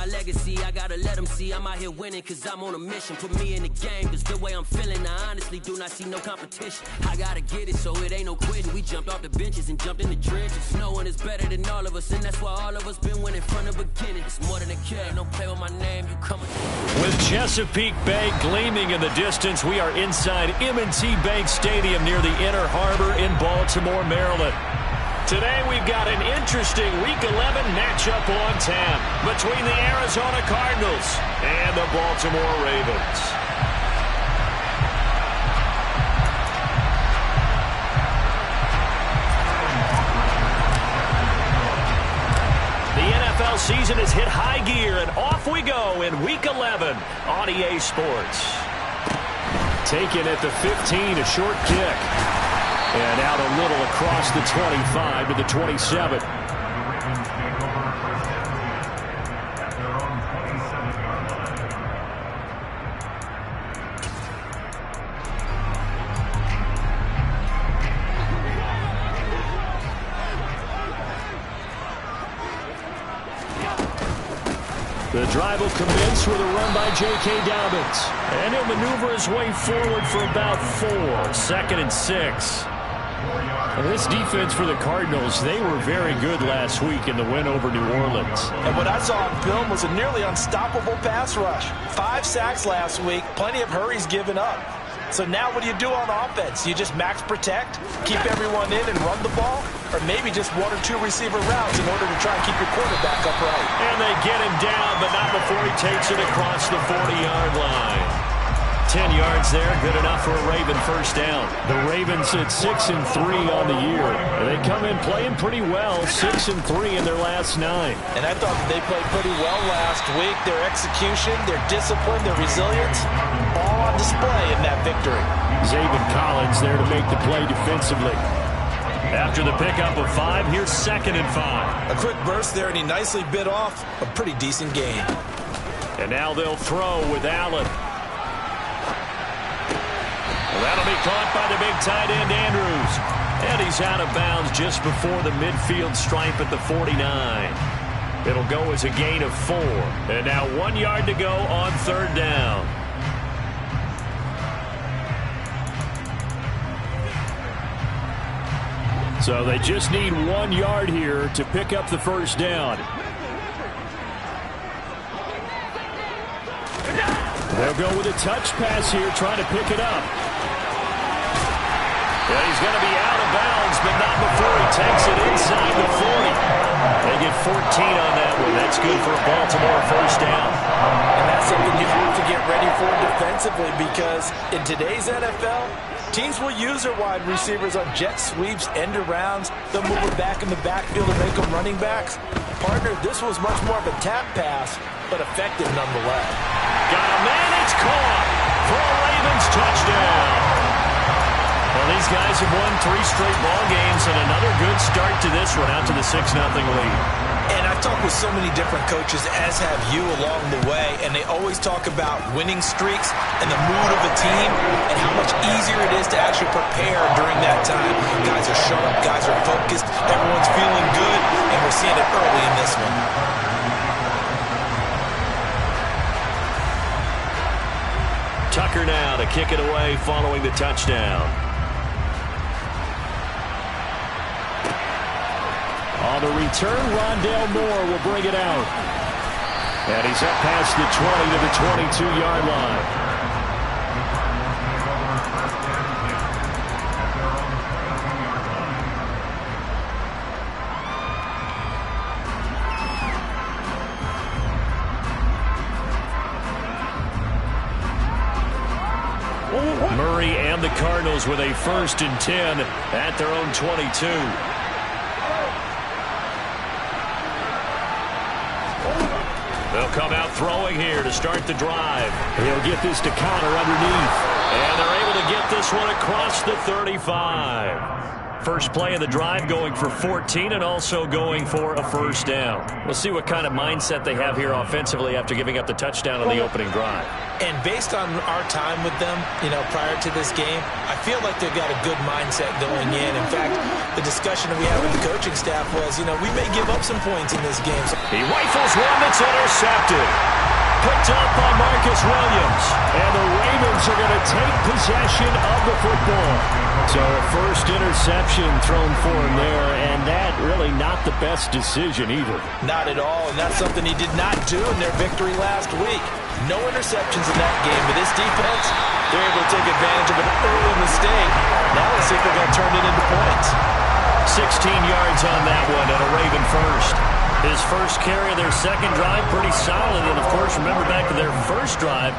legacy. I gotta let them see I'm out here winning, cause I'm on a mission. Put me in the game, cause the way I'm feeling, I honestly do not see no competition. I gotta get it, so it ain't no quitting. We jumped off the benches and jumped in the trenches. No one is better than all of us, and that's why all of us been winning from the beginning. It's more than a kid, don't play with my name, you coming. With Chesapeake Bay gleaming in the distance, we are inside M&T Bank Stadium near the Inner Harbor in Baltimore, Maryland. Today we've got an interesting Week 11 matchup on tap between the Arizona Cardinals and the Baltimore Ravens. The NFL season has hit high gear, and off we go in Week 11 on EA Sports. Taken at the 15, a short kick. And out a little across the 25 to the 27. The drive will commence with a run by J.K. Dobbins. And he'll maneuver his way forward for about 4. 2nd and 6. And this defense for the Cardinals, they were very good last week in the win over New Orleans. And what I saw on film was a nearly unstoppable pass rush. 5 sacks last week, plenty of hurries given up. So now what do you do on offense? You just max protect, keep everyone in and run the ball, or maybe just 1 or 2 receiver routes in order to try and keep your quarterback upright. And they get him down, but not before he takes it across the 40-yard line. 10 yards there, good enough for a Raven first down. The Ravens at 6-3 on the year. And they come in playing pretty well, 6-3 in their last 9. And I thought they played pretty well last week. Their execution, their discipline, their resilience, all on display in that victory. Zaven Collins there to make the play defensively. After the pickup of 5, here's 2nd and 5. A quick burst there, and he nicely bit off a pretty decent gain. And now they'll throw with Allen. That'll be caught by the big tight end, Andrews. And he's out of bounds just before the midfield stripe at the 49. It'll go as a gain of 4. And now 1 yard to go on 3rd down. So they just need 1 yard here to pick up the first down. They'll go with a touch pass here, trying to pick it up. Yeah, he's going to be out of bounds, but not before he takes it inside the 40. They get 14 on that one. That's good for a Baltimore first down. And that's something you have to get ready for defensively, because in today's NFL, teams will use their wide receivers on jet sweeps, end arounds. They'll move it back in the backfield and make them running backs. Partner, this was much more of a tap pass, but effective nonetheless. Got a man, it's caught for a Ravens touchdown. Well, these guys have won 3 straight ball games, and another good start to this one, out to the 6-0 lead. And I've talked with so many different coaches, as have you, along the way, and they always talk about winning streaks and the mood of a team and how much easier it is to actually prepare during that time. Guys are sharp, guys are focused, everyone's feeling good, and we're seeing it early in this one. Tucker now to kick it away following the touchdown. On the return, Rondale Moore will bring it out. And he's up past the 20 to the 22-yard line. Murray and the Cardinals with a 1st and 10 at their own 22. They'll come out throwing here to start the drive. He'll get this to Connor underneath. And they're able to get this one across the 35. First play of the drive, going for 14 and also going for a first down. We'll see what kind of mindset they have here offensively after giving up the touchdown on the opening drive. And based on our time with them, prior to this game, I feel like they've got a good mindset going in. In fact, the discussion that we had with the coaching staff was, we may give up some points in this game. He rifles one that's intercepted. Picked up by Marcus Williams. And the Ravens are going to take possession of the football. So a first interception thrown for him there, and that really not the best decision either. Not at all, and that's something he did not do in their victory last week. No interceptions in that game, but this defense, they're able to take advantage of an early mistake. Now let's see if they're going to turn it into points. 16 yards on that one, and a Raven first. His first carry of their second drive, pretty solid. And, of course, remember back to their first drive,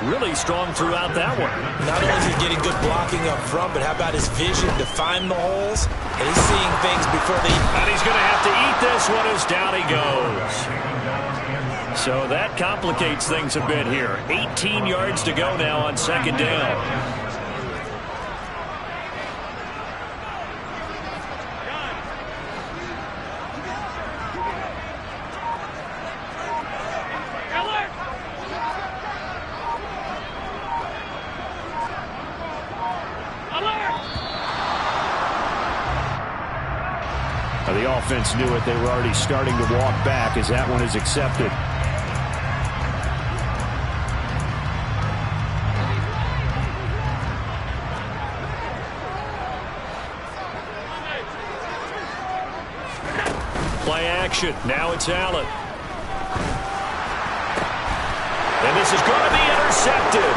really strong throughout that one. Not only is he getting good blocking up front, but how about his vision to find the holes? And he's seeing things before they... And he's going to have to eat this one as down he goes. So that complicates things a bit here. 18 yards to go now on second down. The offense knew it. They were already starting to walk back as that one is accepted. Play action. Now it's Allen. And this is going to be intercepted.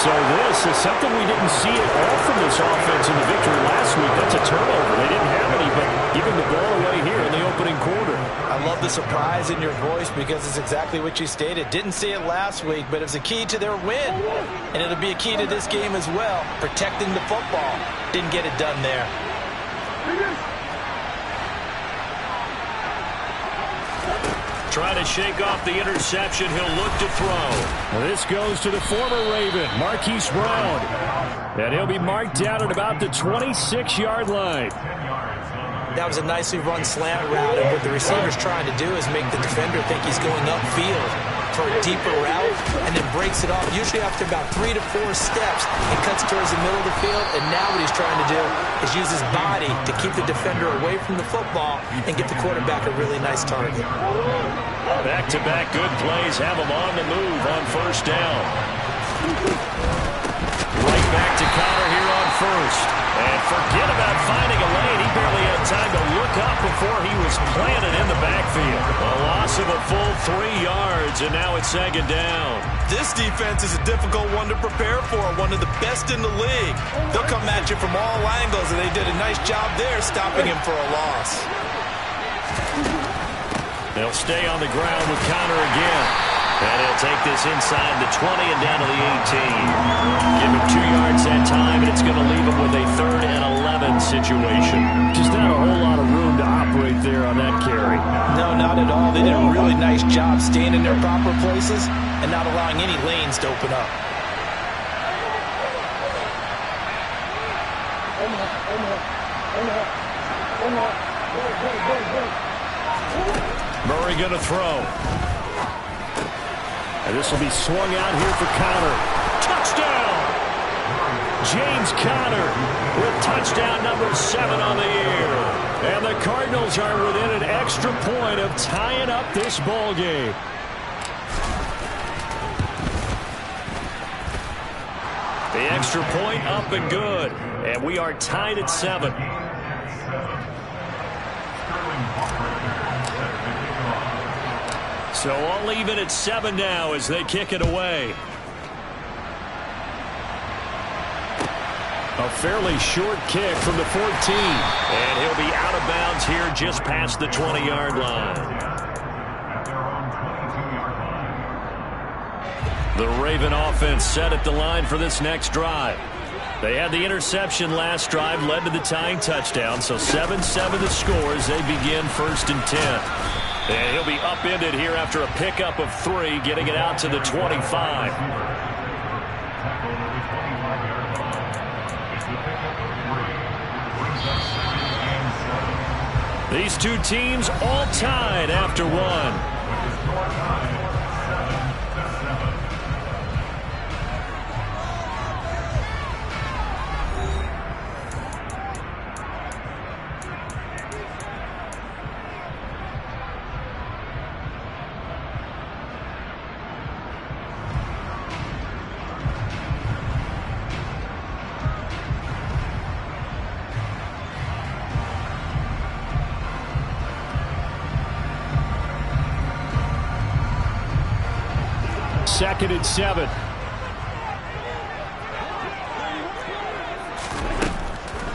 So this is something we didn't see at all from this offense in the victory last week. That's a turnover. They didn't have any, but giving the ball away here in the opening quarter. I love the surprise in your voice because it's exactly what you stated. Didn't see it last week, but it was a key to their win. And it'll be a key to this game as well, protecting the football. Didn't get it done there. Trying to shake off the interception. He'll look to throw. Well, this goes to the former Raven, Marquise Brown. And he'll be marked down at about the 26-yard line. That was a nicely run slant route, and what the receiver's trying to do is make the defender think he's going upfield for a deeper route, and then breaks it off, usually after about 3 to 4 steps, and cuts towards the middle of the field. And now what he's trying to do is use his body to keep the defender away from the football and get the quarterback a really nice target. Back-to-back good plays have him on the move on first down. Right back to Connor here on first. And forget about finding a lane. He barely had time to look up before he was planted in the backfield. A loss of a full 3 yards, and now it's second down. This defense is a difficult one to prepare for, one of the best in the league. They'll come at you from all angles, and they did a nice job there stopping him for a loss. They'll stay on the ground with Connor again. And he'll take this inside the 20 and down to the 18. Give him 2 yards that time, and it's going to leave him with a 3rd and 11 situation. Just not a whole lot of room to operate there on that carry. No, not at all. They did a really nice job staying in their proper places and not allowing any lanes to open up. Murray going to throw. And this will be swung out here for Connor. Touchdown! James Conner with touchdown number 7 on the year. And the Cardinals are within an extra point of tying up this ball game. The extra point up and good. And we are tied at 7. So all even at 7 now as they kick it away. A fairly short kick from the 14. And he'll be out of bounds here just past the 20-yard line. The Raven offense set at the line for this next drive. They had the interception last drive, led to the tying touchdown. So 7-7 the score as they begin 1st and 10. And he'll be upended here after a pickup of 3, getting it out to the 25. These two teams all tied after one. Second and 7.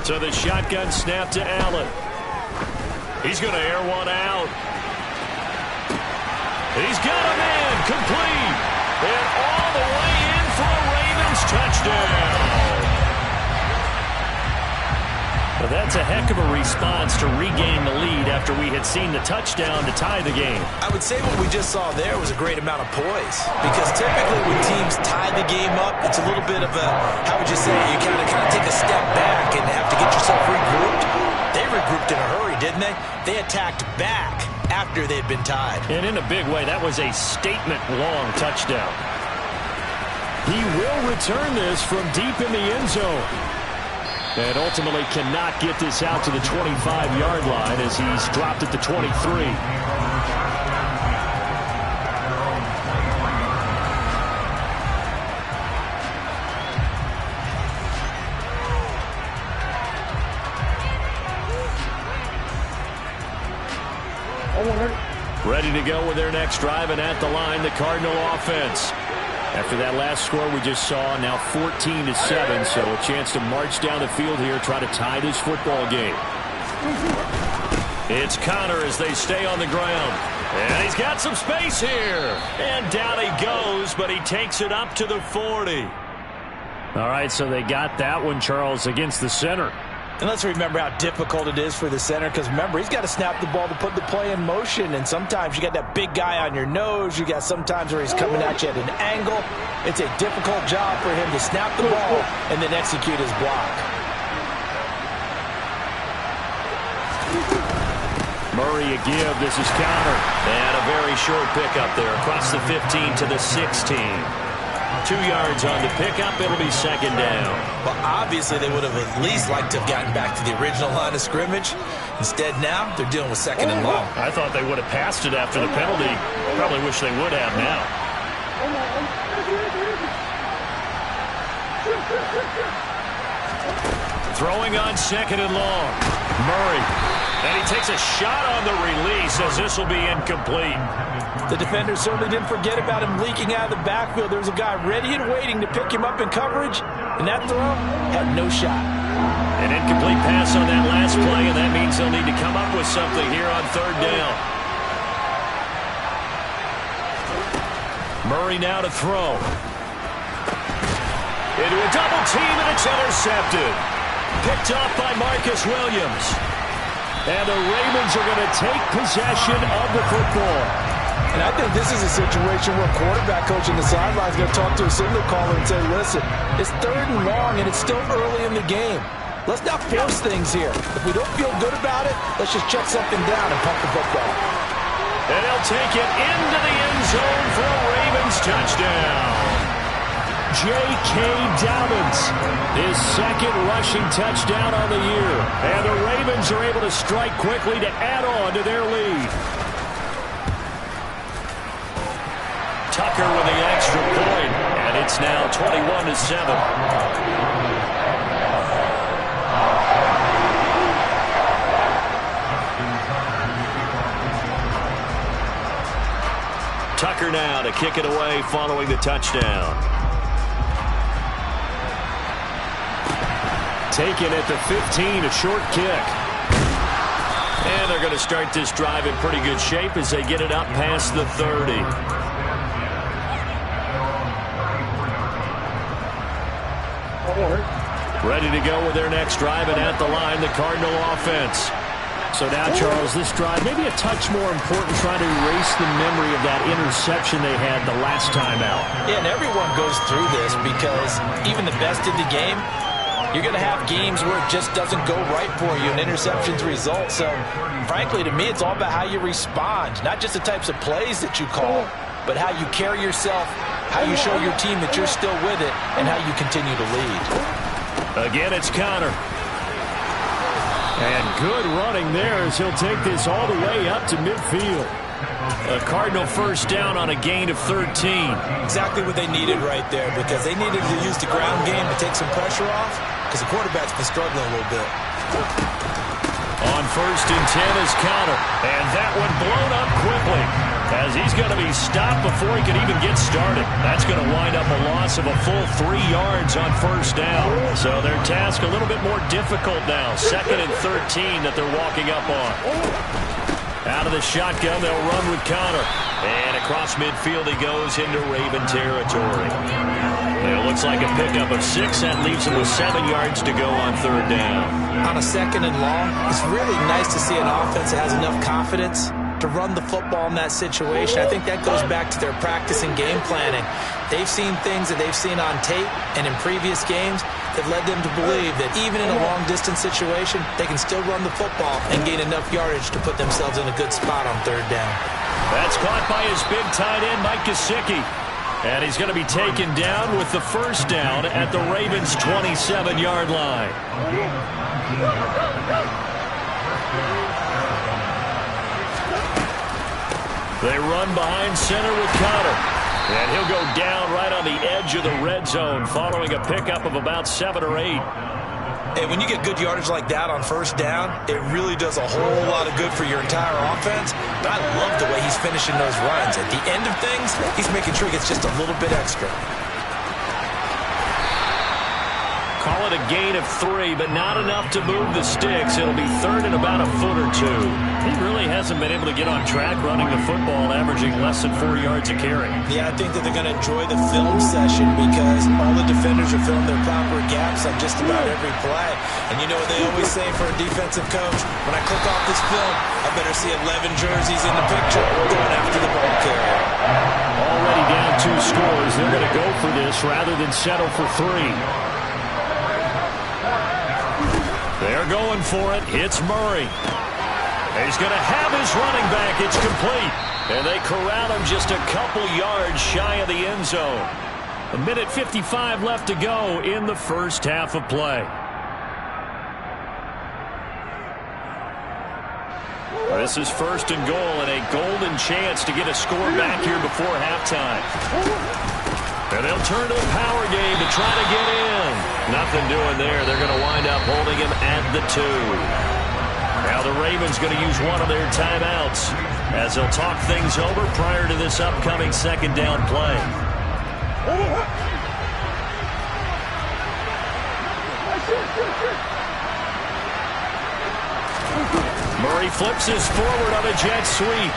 So the shotgun snap to Allen. He's going to air one out. He's got a man complete. And all the way in for a Ravens touchdown. Well, that's a heck of a response to regain the lead after we had seen the touchdown to tie the game. I would say what we just saw there was a great amount of poise. Because typically when teams tie the game up, it's a little bit of a, how would you say, you kind of take a step back and have to get yourself regrouped. They regrouped in a hurry, didn't they? They attacked back after they'd been tied. And in a big way, that was a statement-long touchdown. He will return this from deep in the end zone. And ultimately cannot get this out to the 25-yard line as he's dropped at the 23. Ready to go with their next drive, and at the line, the Cardinal offense. After that last score we just saw, now 14-7, so a chance to march down the field here, try to tie this football game. It's Connor as they stay on the ground. And he's got some space here. And down he goes, but he takes it up to the 40. All right, so they got that one, Charles, against the center. And let's remember how difficult it is for the center, because remember, he's got to snap the ball to put the play in motion, and sometimes you got that big guy on your nose. You got sometimes where he's coming at you at an angle. It's a difficult job for him to snap the ball and then execute his block. Murray a give. This is Connor. And a very short pickup there across the 15 to the 16. 2 yards on the pickup. It'll be second down. Well, obviously they would have at least liked to have gotten back to the original line of scrimmage. Instead now they're dealing with second and long. I thought they would have passed it after the penalty. Probably wish they would have now. Throwing on second and long. Murray. And he takes a shot on the release as this will be incomplete. The defender certainly didn't forget about him leaking out of the backfield. There's a guy ready and waiting to pick him up in coverage, and that throw had no shot. An incomplete pass on that last play, and that means they'll need to come up with something here on third down. Murray now to throw. Into a double team, and it's intercepted. Picked off by Marcus Williams. And the Ravens are going to take possession of the football. And I think this is a situation where a quarterback coach in the sideline is going to talk to a signal caller and say, listen, it's third and long, and it's still early in the game. Let's not force things here. If we don't feel good about it, let's just check something down and pump the football. And they'll take it into the end zone for a Ravens touchdown. J.K. Dobbins, his second rushing touchdown on the year. And the Ravens are able to strike quickly to add on to their lead. Tucker with the extra point, and it's now 21-7. Tucker now to kick it away following the touchdown. Taken at the 15, a short kick. And they're going to start this drive in pretty good shape as they get it up past the 30. Ready to go with their next drive, and at the line, the Cardinal offense. So now, Charles, this drive maybe a touch more important, trying to erase the memory of that interception they had the last time out. Yeah, and everyone goes through this because even the best in the game, You're going to have games where it just doesn't go right for you, and interceptions result. So, frankly, to me, it's all about how you respond, not just the types of plays that you call, but how you carry yourself, how you show your team that you're still with it, and how you continue to lead. Again, it's Connor. And good running there as he'll take this all the way up to midfield. A Cardinal first down on a gain of 13. Exactly what they needed right there, because they needed to use the ground game to take some pressure off, because the quarterback's been struggling a little bit. On 1st and 10 is Connor. And that one blown up quickly, as he's going to be stopped before he can even get started. That's going to wind up a loss of a full 3 yards on 1st down. So their task a little bit more difficult now. 2nd and 13 that they're walking up on. Out of the shotgun, they'll run with Connor. And across midfield he goes into Raven territory. It looks like a pickup of 6. That leaves him with 7 yards to go on 3rd down. On a 2nd and long, it's really nice to see an offense that has enough confidence to run the football in that situation. I think that goes back to their practice and game planning. They've seen things that they've seen on tape and in previous games that led them to believe that even in a long-distance situation, they can still run the football and gain enough yardage to put themselves in a good spot on 3rd down. That's caught by his big tight end, Mike Gesicki. And he's going to be taken down with the 1st down at the Ravens' 27-yard line. They run behind center with Connor. And he'll go down right on the edge of the red zone following a pickup of about 7 or 8. And when you get good yardage like that on 1st down, it really does a whole lot of good for your entire offense. But I love the way he's finishing those runs. At the end of things, he's making sure he gets just a little bit extra. Call it a gain of 3, but not enough to move the sticks. It'll be 3rd and about a foot or 2. He really hasn't been able to get on track running the football, averaging less than 4 yards a carry. Yeah, I think that they're going to enjoy the film session because all the defenders are filling their proper gaps on just about every play. And you know what they always say for a defensive coach? When I click off this film, I better see 11 jerseys in the picture going after the ball carrier. Already down 2 scores. They're going to go for this rather than settle for 3. They're going for it. It's Murray. He's going to have his running back. It's complete. And they corral him just a couple yards shy of the end zone. 1:55 left to go in the first half of play. This is 1st and goal and a golden chance to get a score back here before halftime. And they'll turn to the power game to try to get in. Nothing doing there. They're going to wind up holding him at the 2. Now the Ravens going to use one of their timeouts as they'll talk things over prior to this upcoming 2nd down play. Murray flips his forward on a jet sweep.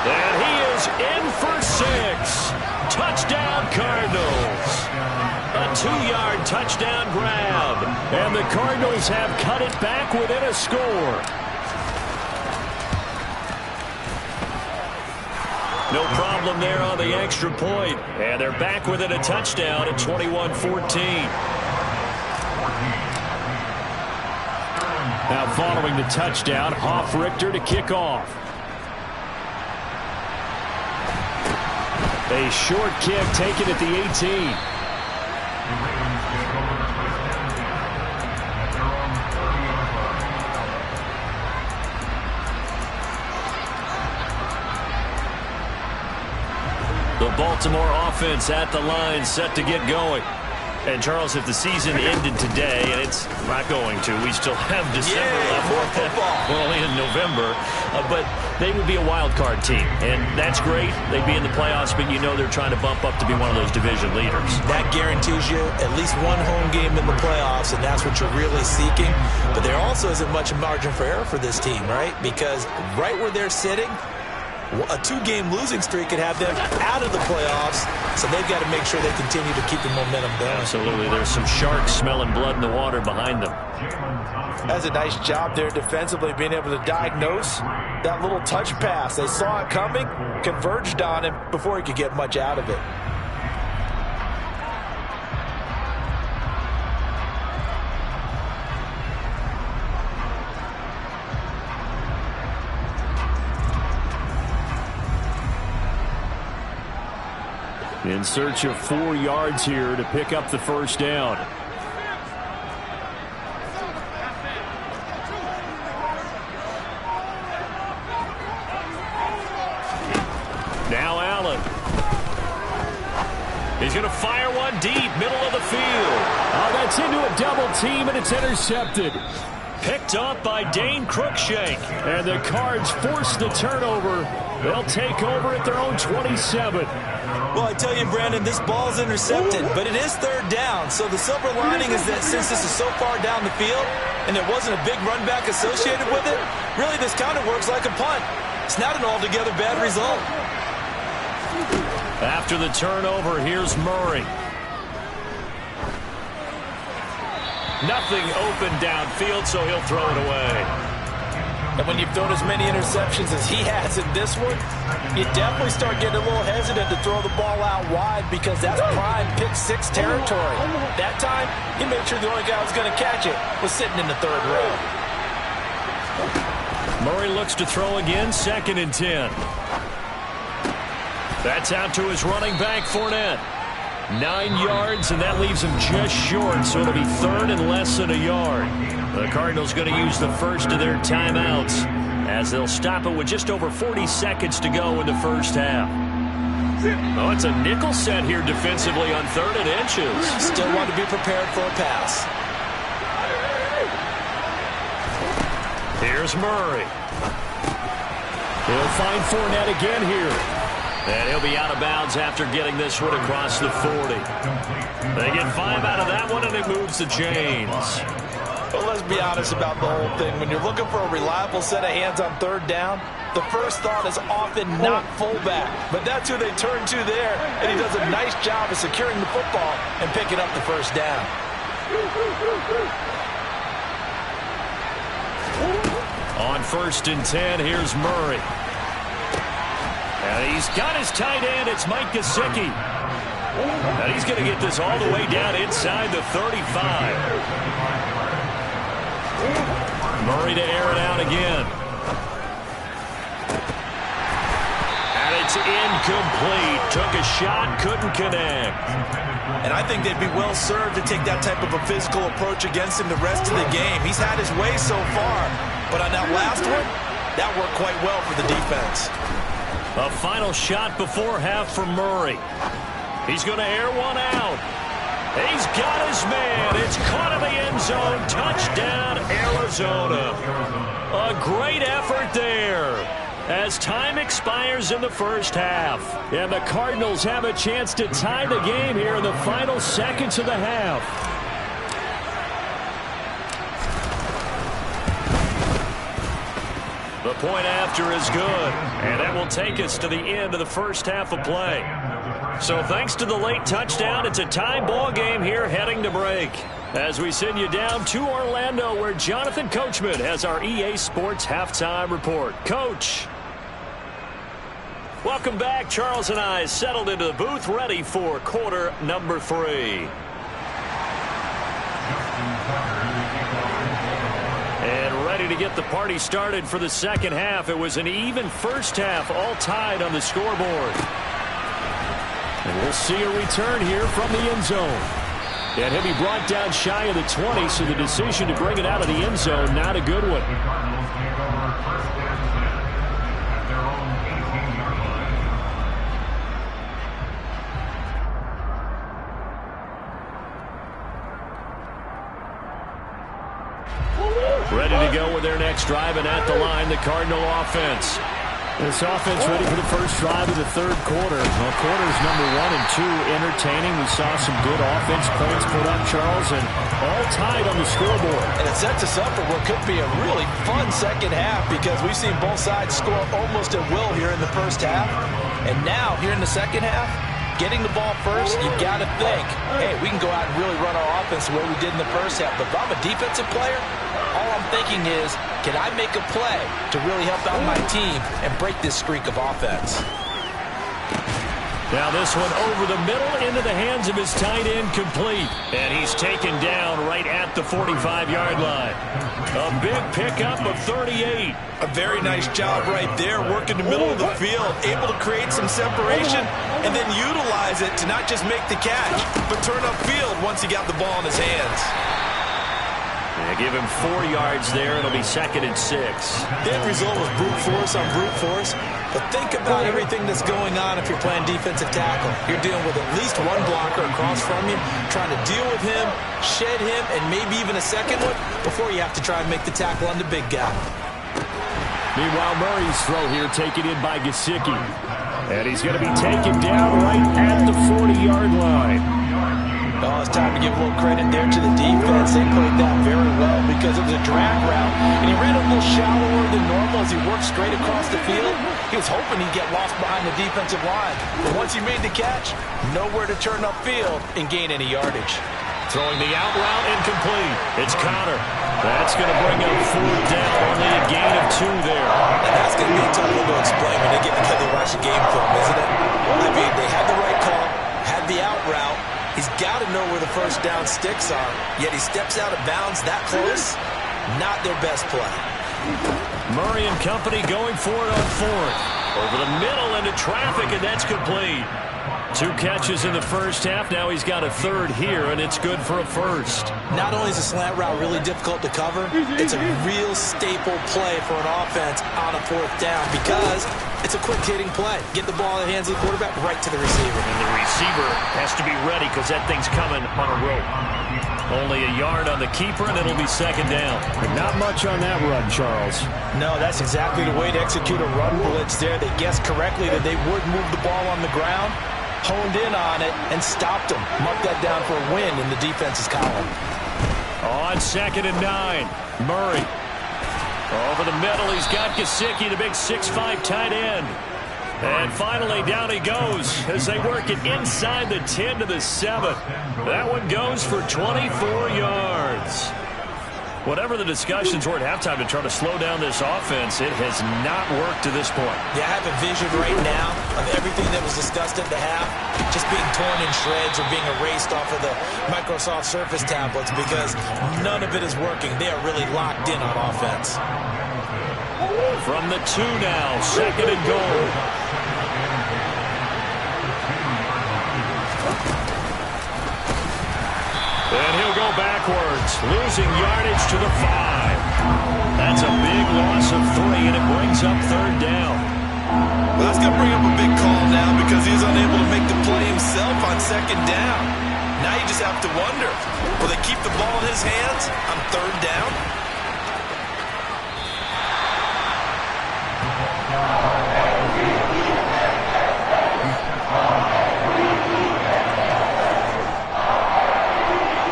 And he is in for 6. Touchdown, Cardinals. A 2-yard touchdown grab. And the Cardinals have cut it back within a score. No problem there on the extra point. And they're back within a touchdown at 21-14. Now following the touchdown, Hoff-Richter to kick off. A short kick taken at the 18. The Baltimore offense at the line, set to get going. And, Charles, if the season ended today, and it's not going to, we still have December left. More football. We're only in November. But they would be a wild card team, and that's great. They'd be in the playoffs, but you know they're trying to bump up to be one of those division leaders. That guarantees you at least one home game in the playoffs, and that's what you're really seeking. But there also isn't much margin for error for this team, right? Because right where they're sitting, a 2-game losing streak could have them out of the playoffs, so they've got to make sure they continue to keep the momentum going. Absolutely. There's some sharks smelling blood in the water behind them. That's a nice job there defensively, being able to diagnose that little touch pass. They saw it coming, converged on him before he could get much out of it. In search of 4 yards here to pick up the first down. Now Allen. He's going to fire one deep, middle of the field. Oh, that's into a double team, and it's intercepted. Picked up by Dane Cruikshank. And the Cards force the turnover. They'll take over at their own 27. Well, I tell you, Brandon, this ball's intercepted, but it is third down. So the silver lining is that since this is so far down the field and there wasn't a big run back associated with it, really this kind of works like a punt. It's not an altogether bad result. After the turnover, here's Murray. Nothing open downfield, so he'll throw it away. And when you've thrown as many interceptions as he has in this one, you definitely start getting a little hesitant to throw the ball out wide because that's prime pick six territory. That time, he made sure the only guy who was going to catch it was sitting in the third row. Murray looks to throw again, 2nd and 10. That's out to his running back, Fournette. 9 yards, and that leaves him just short, so it'll be 3rd and less than a yard. The Cardinals going to use the first of their timeouts as they'll stop it with just over 40 seconds to go in the first half. Oh, it's a nickel set here defensively on 3rd and inches. Still want to be prepared for a pass. Here's Murray. He'll find Fournette again here. And he'll be out of bounds after getting this one across the 40. They get 5 out of that one, and it moves the chains. Well, let's be honest about the whole thing. When you're looking for a reliable set of hands on 3rd down, the first thought is often not fullback. But that's who they turn to there, and he does a nice job of securing the football and picking up the first down. On 1st and 10, here's Murray. And he's got his tight end. It's Mike Gesicki. And he's going to get this all the way down inside the 35. Murray to air it out again. And it's incomplete. Took a shot, couldn't connect. And I think they'd be well served to take that type of a physical approach against him the rest of the game. He's had his way so far. But on that last one, that worked quite well for the defense. A final shot before half from Murray. He's going to air one out. He's got his man. It's caught in the end zone. Touchdown, Arizona. A great effort there as time expires in the first half. And the Cardinals have a chance to tie the game here in the final seconds of the half. The point after is good, and that will take us to the end of the first half of play. So thanks to the late touchdown, it's a tie ball game here heading to break. As we send you down to Orlando, where Jonathan Coachman has our EA Sports halftime report. Coach. Welcome back. Charles and I settled into the booth, ready for quarter number 3. And ready to get the party started for the second half. It was an even first half, all tied on the scoreboard. And we'll see a return here from the end zone. And he'll be brought down shy of the 20, so the decision to bring it out of the end zone, not a good one. Ready to go with their next drive, and at the line, the Cardinal offense. This offense ready for the first drive of the third quarter. Well, quarters number 1 and 2 entertaining. We saw some good offense points put up, Charles, and all tied on the scoreboard. And it sets us up for what could be a really fun second half because we've seen both sides score almost at will here in the first half. And now, here in the second half, getting the ball first, you got to think, hey, we can go out and really run our offense the way we did in the first half. But if I'm a defensive player, all I'm thinking is, can I make a play to really help out my team and break this streak of offense? Now this one over the middle into the hands of his tight end, complete. And he's taken down right at the 45-yard line. A big pickup of 38. A very nice job right there, working the middle of the field, able to create some separation and then utilize it to not just make the catch, but turn upfield once he got the ball in his hands. They give him 4 yards there. It'll be 2nd and 6. The end result was brute force on brute force. But think about everything that's going on if you're playing defensive tackle. You're dealing with at least one blocker across from you, trying to deal with him, shed him, and maybe even a second one before you have to try and make the tackle on the big guy. Meanwhile, Murray's throw here taken in by Gesicki. And he's going to be taken down right at the 40-yard line. Oh, it's time to give a little credit there to the defense. They played that very well because it was a drag route, and he ran a little shallower than normal as he worked straight across the field. He was hoping he'd get lost behind the defensive line. But once he made the catch, nowhere to turn upfield and gain any yardage. Throwing the out route incomplete. It's Connor. That's going to bring up 4th down. Only a gain of 2 there. And that's going to be a tough one to explain when they get together and watch the game film, isn't it? I mean, they had the right call, had the out route. He's got to know where the first down sticks are, yet he steps out of bounds that close. Not their best play. Murray and company going for it on 4th. Over the middle into traffic, and that's complete. 2 catches in the first half. Now he's got a 3rd here, and it's good for a 1st. Not only is a slant route really difficult to cover, it's a real staple play for an offense on a 4th down because it's a quick-hitting play. Get the ball in the hands of the quarterback right to the receiver. And the receiver has to be ready because that thing's coming on a rope. Only a yard on the keeper, and it'll be 2nd down. Not much on that run, Charles. No, that's exactly the way to execute a run blitz there. They guessed correctly that they would move the ball on the ground, honed in on it, and stopped them. Mark that down for a win in the defense's column. On 2nd and 9, Murray. Over the middle, he's got Gesicki, the big 6'5" tight end. And finally, down he goes as they work it inside the 10 to the 7. That one goes for 24 yards. Whatever the discussions were at halftime to try to slow down this offense, it has not worked to this point. Yeah, I have a vision right now of everything that was discussed at the half just being torn in shreds or being erased off of the Microsoft Surface tablets because none of it is working. They are really locked in on offense. From the 2 now, 2nd and goal. And he'll go backwards, losing yardage to the 5. That's a big loss of 3, and it brings up 3rd down. Well, that's going to bring up a big call now because he's unable to make the play himself on 2nd down. Now you just have to wonder, will they keep the ball in his hands on 3rd down?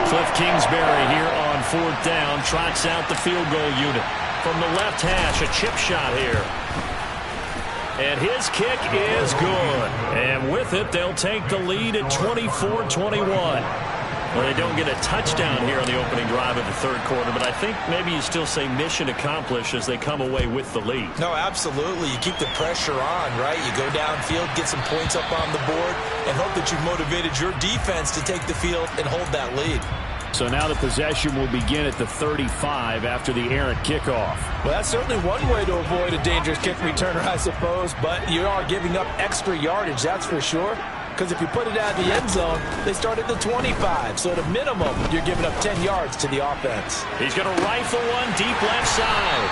Cliff Kingsbury here on 4th down, trots out the field goal unit. From the left hash, a chip shot here. And his kick is good. And with it, they'll take the lead at 24-21. Well, they don't get a touchdown here on the opening drive of the 3rd quarter, but I think maybe you still say mission accomplished as they come away with the lead. No, absolutely. You keep the pressure on, right? You go downfield, get some points up on the board, and hope that you've motivated your defense to take the field and hold that lead. So now the possession will begin at the 35 after the errant kickoff. Well, that's certainly one way to avoid a dangerous kick returner, I suppose, but you are giving up extra yardage, that's for sure. Because if you put it out of the end zone, they start at the 25. So at a minimum, you're giving up 10 yards to the offense. He's going to rifle one deep left side.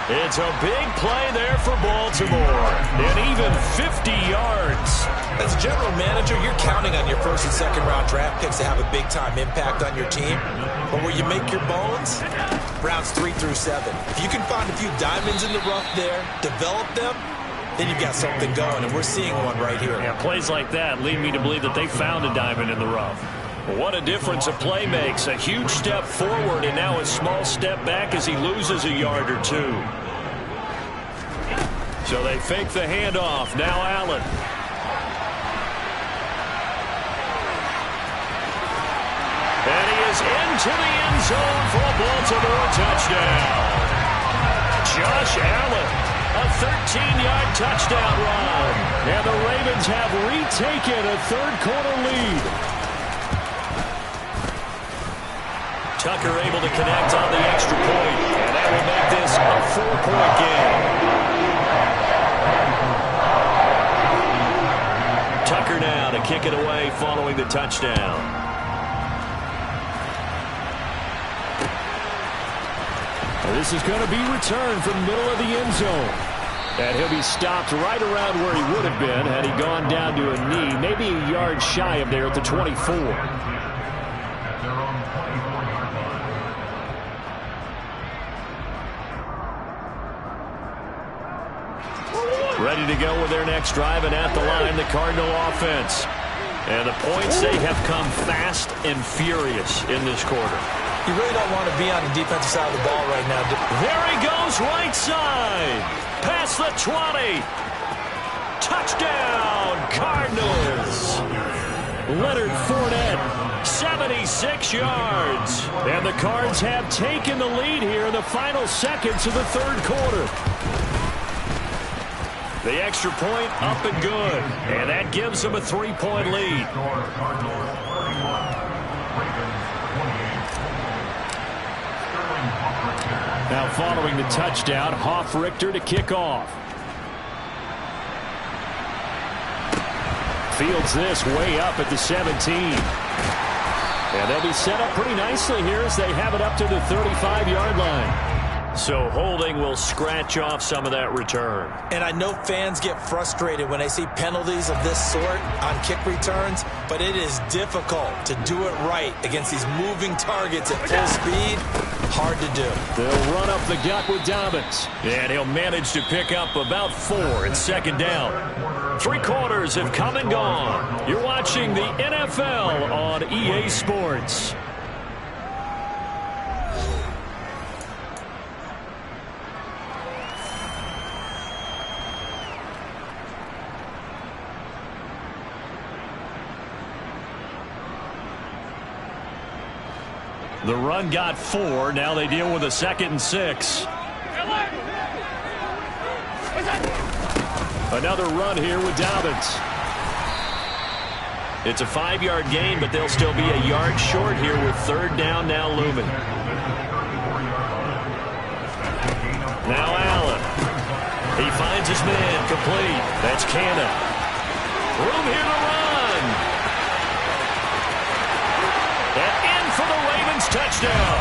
It's a big play there for Baltimore. And even 50 yards. As a general manager, you're counting on your 1st and 2nd round draft picks to have a big-time impact on your team. But where you make your bones, rounds 3 through 7. If you can find a few diamonds in the rough there, develop them, then you've got something going, and we're seeing one right here. Yeah, plays like that lead me to believe that they found a diamond in the rough. What a difference a play makes. A huge step forward and now a small step back as he loses a yard or 2. So they fake the handoff. Now Allen. And he is into the end zone for a Baltimore touchdown. Josh Allen A 13-yard touchdown run. And the Ravens have retaken a third-quarter lead. Tucker able to connect on the extra point. And that will make this a 4-point game. Tucker now to kick it away following the touchdown. This is going to be returned from the middle of the end zone. And he'll be stopped right around where he would have been had he gone down to a knee, maybe a yard shy of there at the 24. Ready to go with their next drive, and at the line, the Cardinal offense. And the points, they have come fast and furious in this quarter. You really don't want to be on the defensive side of the ball right now. There he goes, right side. Past the 20. Touchdown, Cardinals. Leonard Fournette, 76 yards. And the Cards have taken the lead here in the final seconds of the third quarter. The extra point up and good. And that gives them a 3-point lead. Now following the touchdown, Hoff-Richter to kick off. Fields this way up at the 17. And they'll be set up pretty nicely here as they have it up to the 35-yard line. So holding will scratch off some of that return. And I know fans get frustrated when they see penalties of this sort on kick returns, but it is difficult to do it right against these moving targets at full speed. Hard to do. They'll run up the gut with Dobbins. And he'll manage to pick up about 4 in second down. 3 quarters have come and gone. You're watching the NFL on EA Sports. The run got 4. Now they deal with a 2nd and 6. Another run here with Dobbins. It's a 5-yard gain, but they'll still be a yard short here with third down now looming. Now Allen. He finds his man complete. That's Cannon. Room here to run. And in for the Ravens touchdown.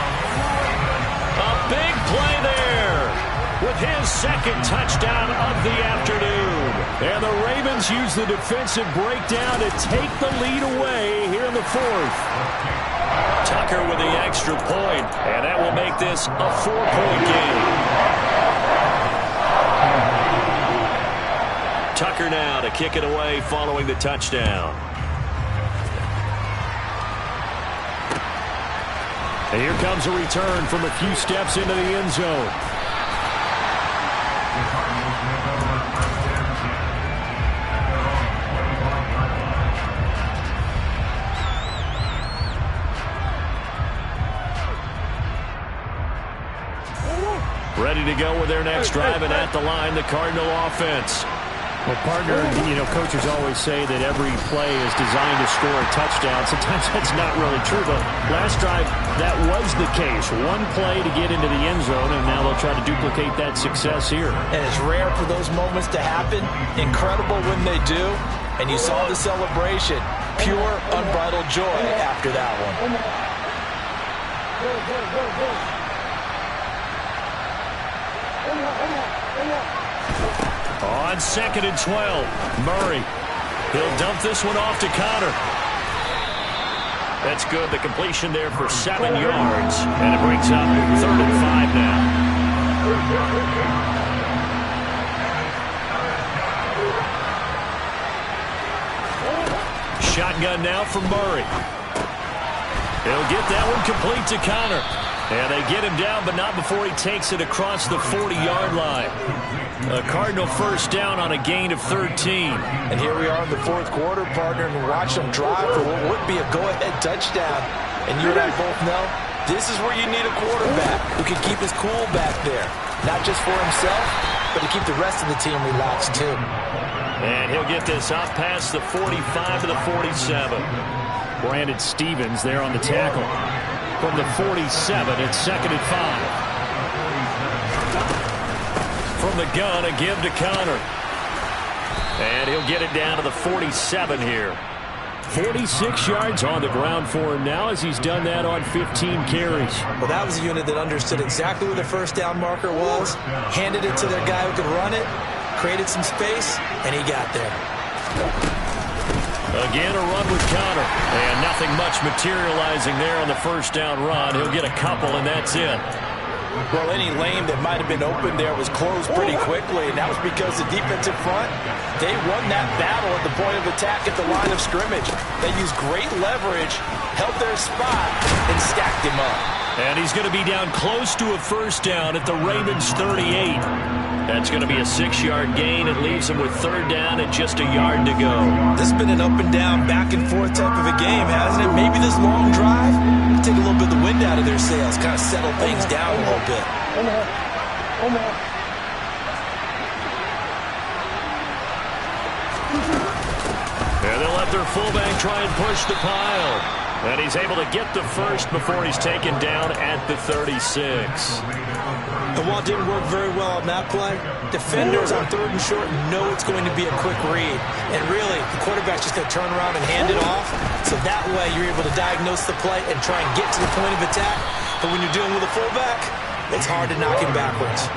A big play there with his 2nd touchdown of the afternoon. And the Ravens use the defensive breakdown to take the lead away here in the 4th. Tucker with the extra point, and that will make this a 4-point game. Tucker now to kick it away following the touchdown. And here comes a return from a few steps into the end zone. Ready to go with their next drive, and at the line, the Cardinal offense. Well, partner, coaches always say that every play is designed to score a touchdown. Sometimes that's not really true, but last drive, that was the case. One play to get into the end zone, and now they'll try to duplicate that success here. And it's rare for those moments to happen. Incredible when they do. And you saw the celebration. Pure, unbridled joy after that one. On 2nd and 12, Murray. He'll dump this one off to Connor. That's good. The completion there for 7 yards. And it brings up 3rd and 5 now. Shotgun now from Murray. He'll get that one complete to Connor. And they get him down, but not before he takes it across the 40-yard line. A Cardinal first down on a gain of 13. And here we are in the 4th quarter, partner, and watch them drive for what would be a go-ahead touchdown. And you and I both know this is where you need a quarterback who can keep his cool back there. Not just for himself, but to keep the rest of the team relaxed too. And he'll get this up past the 45 to the 47. Brandon Stevens there on the tackle. From the 47, it's 2nd and 5. From the gun, a give to Connor. And he'll get it down to the 47 here. 46 yards on the ground for him now as he's done that on 15 carries. Well, that was a unit that understood exactly where the first down marker was, handed it to their guy who could run it, created some space, and he got there. Again, a run with Connor. And nothing much materializing there on the first down run. He'll get a couple, and that's it. Well, any lane that might have been open there was closed pretty quickly, and that was because the defensive front, they won that battle at the point of attack at the line of scrimmage. They used great leverage, held their spot, and stacked him up. And he's going to be down close to a first down at the Ravens 38. That's going to be a 6-yard gain. It leaves him with 3rd down and just a yard to go. This has been an up and down, back and forth type of a game, hasn't it? Maybe this long drive take a little bit of the wind out of their sails, kind of settle things down a little bit. And they'll let their fullback try and push the pile. And he's able to get the first before he's taken down at the 36. The wall didn't work very well on that play. Defenders on 3rd and short know it's going to be a quick read. And really, the quarterback's just going to turn around and hand it off. So that way, you're able to diagnose the play and try and get to the point of attack. But when you're dealing with a fullback, it's hard to knock him backwards.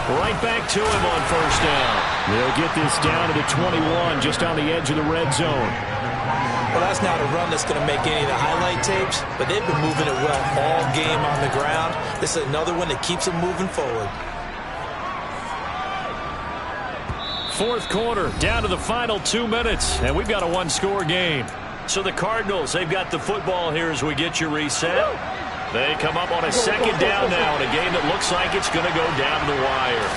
Right back to him on first down. They'll get this down to the 21, just on the edge of the red zone. Well, that's not a run that's going to make any of the highlight tapes, but they've been moving it well all game on the ground. This is another one that keeps them moving forward. 4th quarter, down to the final 2 minutes, and we've got a 1-score game. So the Cardinals, they've got the football here as we get you reset. They come up on a 2nd down now in a game that looks like it's going to go down the wire.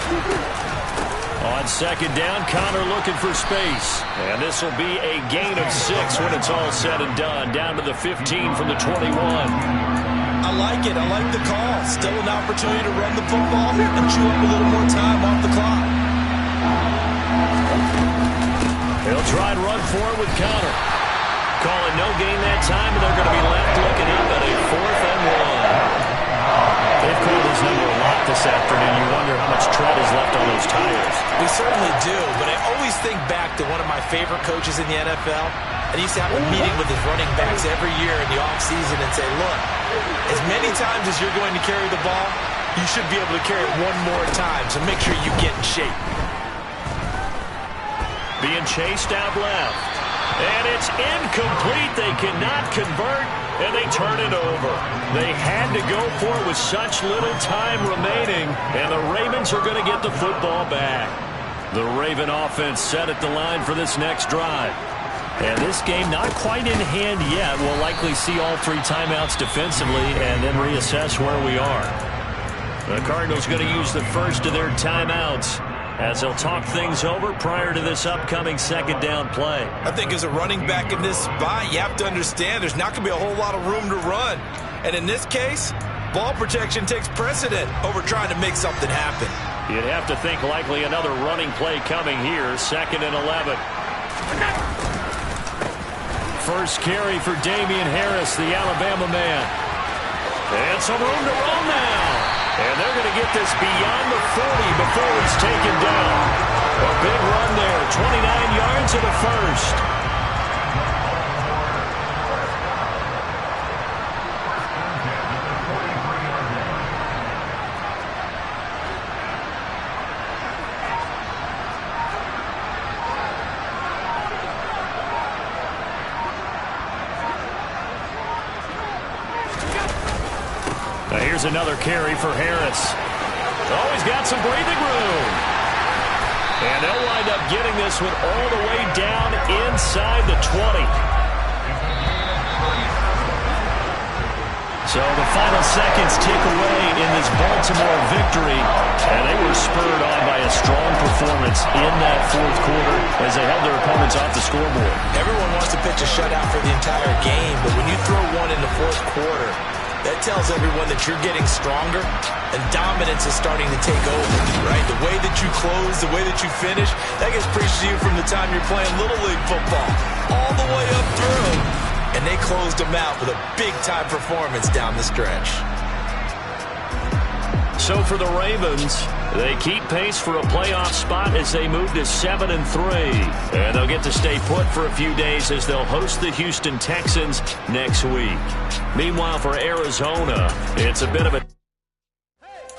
On 2nd down, Connor looking for space. And this will be a gain of 6 when it's all said and done. Down to the 15 from the 21. I like it. I like the call. Still an opportunity to run the football and chew up a little more time off the clock. He'll try and run for it with Connor. Calling no gain that time, and they're going to be left looking up at a 4th and 1. They've called his number a lot this afternoon. You wonder how much tread is left on those tires. We certainly do, but I always think back to one of my favorite coaches in the NFL. And he used to have a meeting with his running backs every year in the offseason and say, look, as many times as you're going to carry the ball, you should be able to carry it one more time, so make sure you get in shape. Being chased out left. And it's incomplete. They cannot convert, and they turn it over. They had to go for it with such little time remaining, and the Ravens are going to get the football back. The Raven offense set at the line for this next drive. And this game not quite in hand yet. We'll likely see all 3 timeouts defensively and then reassess where we are. The Cardinals going to use the first of their timeouts as they'll talk things over prior to this upcoming 2nd down play. I think as a running back in this spot, you have to understand there's not going to be a whole lot of room to run. And in this case, ball protection takes precedent over trying to make something happen. You'd have to think likely another running play coming here, 2nd and 11. First carry for Damian Harris, the Alabama man. And some room to run now. And they're going to get this beyond the 40 before he's taken down. A big run there, 29 yards and a first. Here's another carry for Harris. Oh, he's got some breathing room. And they'll wind up getting this one all the way down inside the 20. So the final seconds tick away in this Baltimore victory, and they were spurred on by a strong performance in that fourth quarter as they held their opponents off the scoreboard. Everyone wants to pitch a shutout for the entire game, but when you throw one in the fourth quarter, that tells everyone that you're getting stronger and dominance is starting to take over, right? The way that you close, the way that you finish, that gets preached to you from the time you're playing Little League football all the way up through. And they closed them out with a big-time performance down the stretch. So for the Ravens, they keep pace for a playoff spot as they move to 7-3. And they'll get to stay put for a few days as they'll host the Houston Texans next week. Meanwhile, for Arizona, it's a bit of a